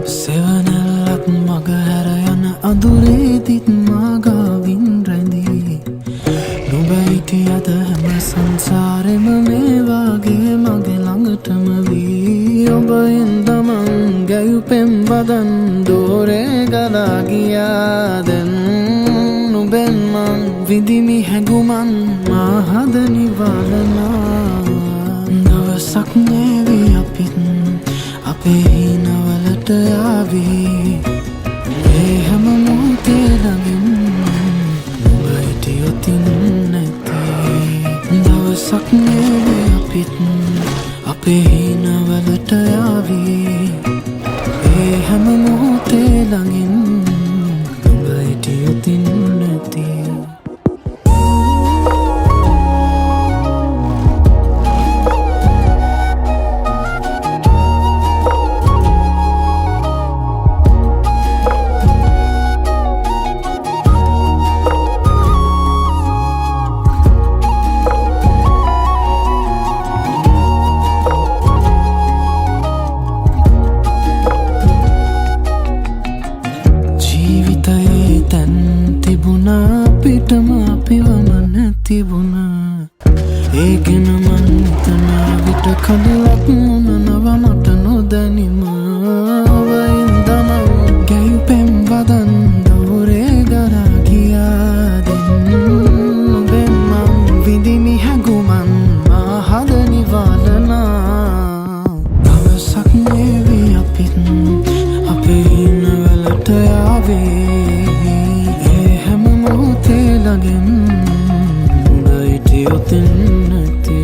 සෙවනැල්ලක් මගහැර යන අඳුරේදිත් මාගාවින් රැඳී නුඹ හිටියද හැම සංසාරෙම මේ වාගේ මගේ ළඟටම වී ඔබ ඉඳමං ගැයුපෙම් බදන් දෝරේ ගලා ගියා දැන් නුඹෙන් මං විඳිමි හැඟුමන් මා හද නිවලනා දවසක් නේවි අපිත් අපේ හිනවලට යාවී ඒ හැම මොහොතේ ළඟින් නුඹ හිටියොතින් නැති දවසක් නේවි අපිත් අපේ හිනවලට යාවී ඒ හැම මොහොතේ ළඟින් නුඹ හිටියොතින් නැති අපිටම අපිවම නැතිබුණා ඒ ගැන මන් හිතනා විට කඩලක් මොනව මට නොදැනිම ඔබ ඉඳම ගැයුපෙම් බදන් දෝරේ ගලා ගියා දැන් නුඹෙන් මං විඳිමි හැඟුමන් මා හද නිවලනා දවසක් නේවි අපිත් අපේ හිනවලට යාවේ නුඹ හිටියොතින් නැති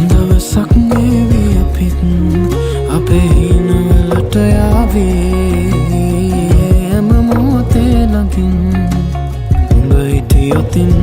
දවසක් නේවි අපිත් අපේ හිනවලට යාවේ හැම මොහොතේ ළඟින් නුඹ හිටියොතින්